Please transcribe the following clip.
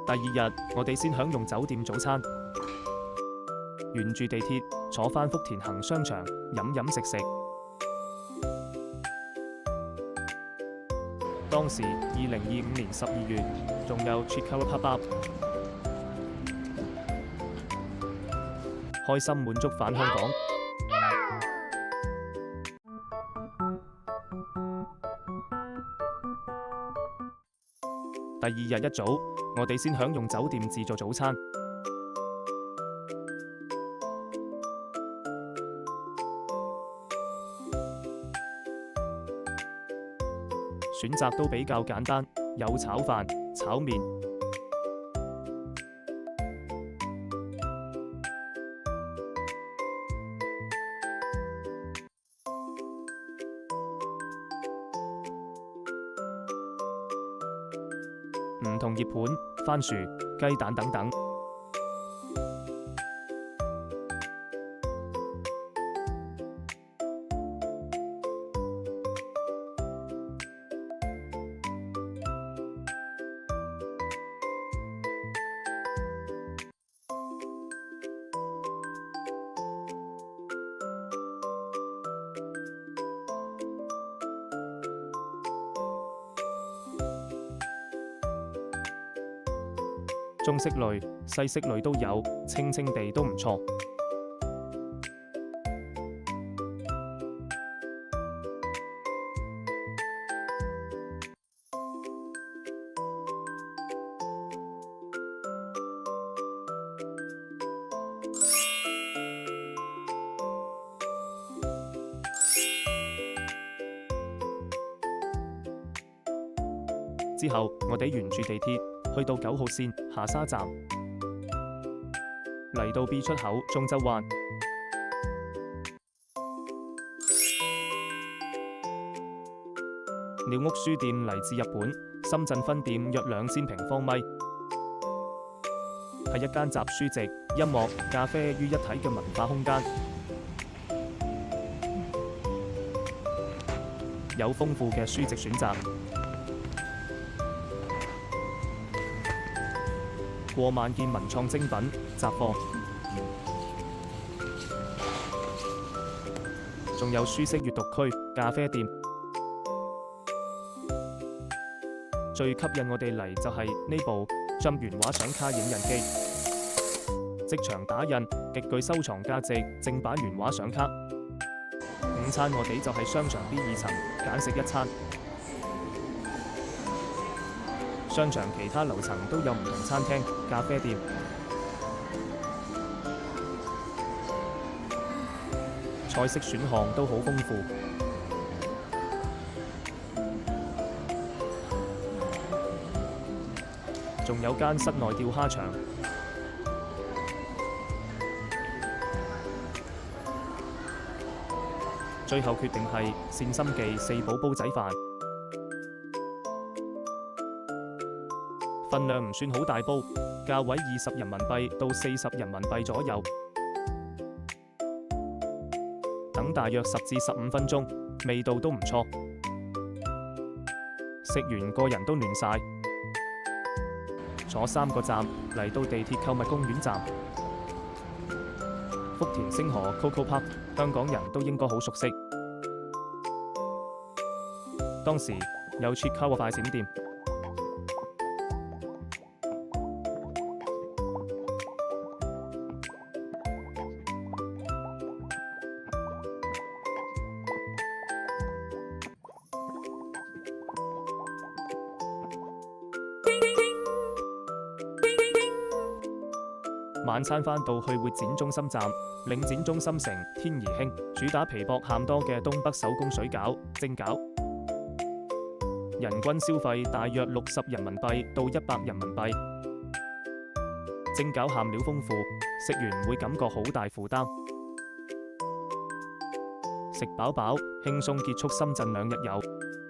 第二日，我哋先享用酒店早餐，沿住地鐵坐返福田行商場飲飲食食。當時2025年12月，仲有 Chiikawa Pop Up， 開心滿足返香港。第二日一早，我哋先享用酒店自助早餐，選擇都比較簡單，有炒飯、炒麵。唔同葉盤、番薯、雞蛋等等。中式類、西式類都有，清清地都唔錯。之後，我哋沿住地鐵去到9號線下沙站，嚟到 B 出口中洲灣。鳥屋書店嚟自日本，深圳分店約2000平方米，係一間集書籍、音樂、咖啡於一體嘅文化空間，有豐富嘅書籍選擇。過萬件文創精品雜貨，仲有舒適閱讀區、咖啡店。最吸引我哋嚟就係呢部 Jump 原畫相卡影印機，即場打印，極具收藏價值正版原畫相卡。午餐我哋就喺商場 B2層揀食一餐。商場其他樓層都有唔同餐廳、咖啡店，菜式選項都好豐富。仲有間室內釣蝦場，最後決定係善心記4寶煲仔飯。份量唔算好大煲，價位20人民幣到40人民幣左右。等大約10至15分鐘，味道都唔錯。食完個人都暖晒。坐3個站嚟到地鐵購物公園站，福田星河 Coco Park， 香港人都應該好熟悉。當時有 Chiikawa 快閃店。晚餐返到去會展中心站、領展中心城、天怡興，主打皮薄餡多嘅東北手工水餃、蒸餃，人均消費大約60人民幣到100人民幣。蒸餃餡料豐富，食完唔會感覺好大負擔。食飽飽，輕鬆結束深圳2日遊。